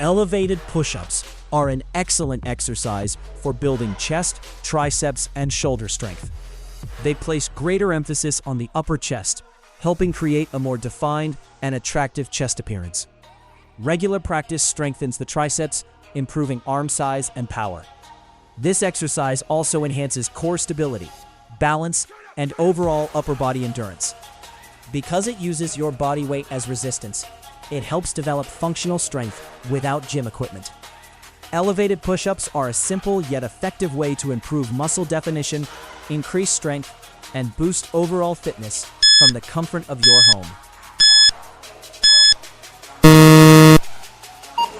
Elevated push-ups are an excellent exercise for building chest, triceps, and shoulder strength. They place greater emphasis on the upper chest, helping create a more defined and attractive chest appearance. Regular practice strengthens the triceps, improving arm size and power. This exercise also enhances core stability, balance, and overall upper body endurance. Because it uses your body weight as resistance, it helps develop functional strength without gym equipment. Elevated push-ups are a simple yet effective way to improve muscle definition, increase strength, and boost overall fitness from the comfort of your home.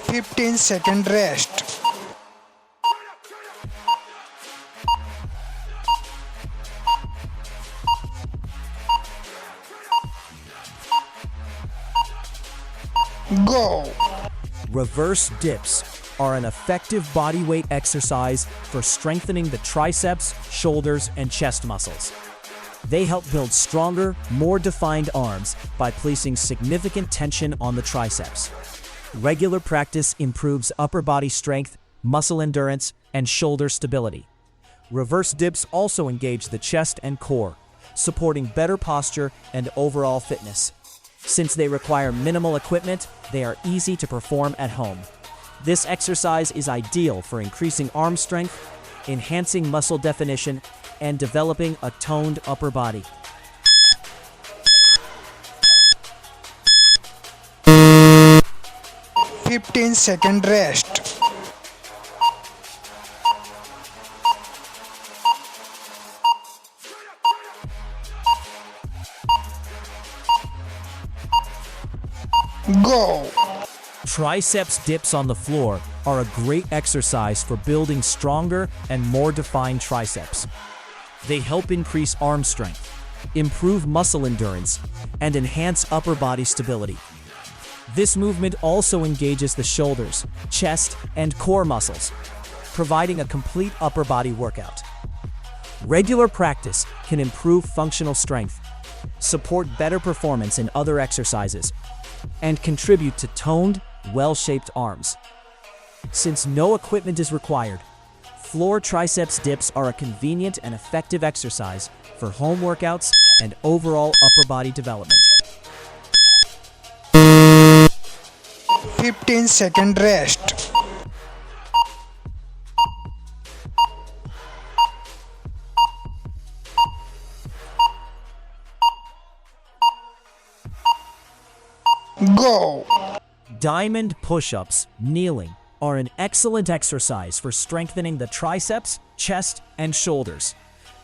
15-second rest. Go! Reverse dips are an effective body weight exercise for strengthening the triceps, shoulders, and chest muscles. They help build stronger, more defined arms by placing significant tension on the triceps. Regular practice improves upper body strength, muscle endurance, and shoulder stability. Reverse dips also engage the chest and core, supporting better posture and overall fitness. Since they require minimal equipment, they are easy to perform at home. This exercise is ideal for increasing arm strength, enhancing muscle definition, and developing a toned upper body. Fifteen-second rest. Go! Triceps dips on the floor are a great exercise for building stronger and more defined triceps. They help increase arm strength, improve muscle endurance, and enhance upper body stability. This movement also engages the shoulders, chest, and core muscles, providing a complete upper body workout. Regular practice can improve functional strength, support better performance in other exercises, and contribute to toned, well-shaped arms. Since no equipment is required, floor triceps dips are a convenient and effective exercise for home workouts and overall upper body development. 15-second rest. Go! Diamond push-ups, kneeling, are an excellent exercise for strengthening the triceps, chest, and shoulders.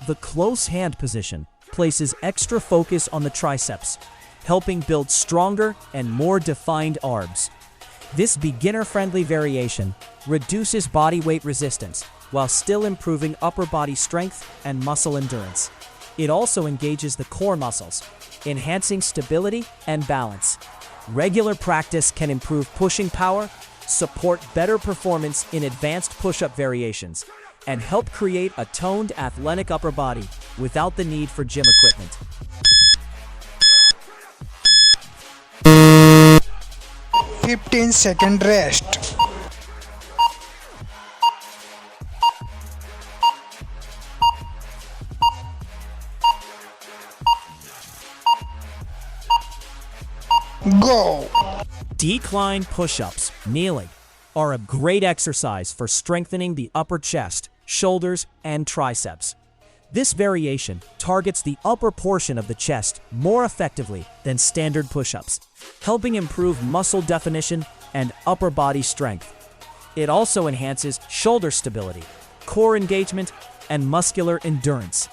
The close hand position places extra focus on the triceps, helping build stronger and more defined arms. This beginner-friendly variation reduces body weight resistance while still improving upper body strength and muscle endurance. It also engages the core muscles, enhancing stability and balance. Regular practice can improve pushing power, support better performance in advanced push-up variations, and help create a toned, athletic upper body without the need for gym equipment. 15-second rest. Go! Decline push-ups, kneeling, are a great exercise for strengthening the upper chest, shoulders, and triceps. This variation targets the upper portion of the chest more effectively than standard push-ups, helping improve muscle definition and upper body strength. It also enhances shoulder stability, core engagement, and muscular endurance.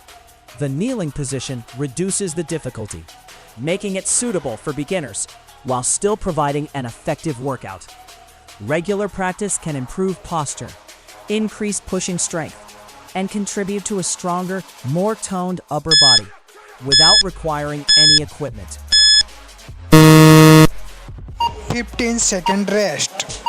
The kneeling position reduces the difficulty, making it suitable for beginners while still providing an effective workout. Regular practice can improve posture, increase pushing strength, and contribute to a stronger, more toned upper body without requiring any equipment. 15-second rest.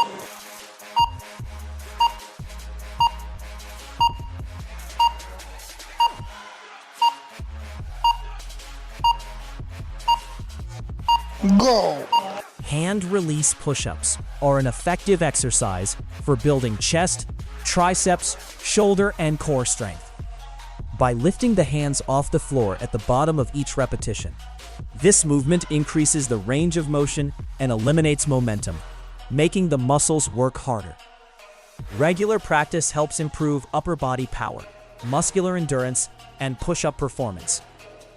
Go! Hand release push-ups are an effective exercise for building chest, triceps, shoulder, and core strength. By lifting the hands off the floor at the bottom of each repetition, this movement increases the range of motion and eliminates momentum, making the muscles work harder. Regular practice helps improve upper body power, muscular endurance, and push-up performance.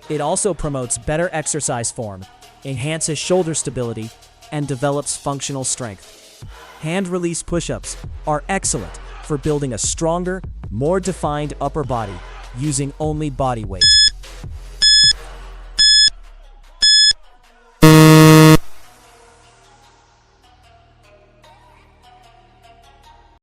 It also promotes better exercise form, enhances shoulder stability, and develops functional strength. Hand release push-ups are excellent for building a stronger, more defined upper body using only body weight.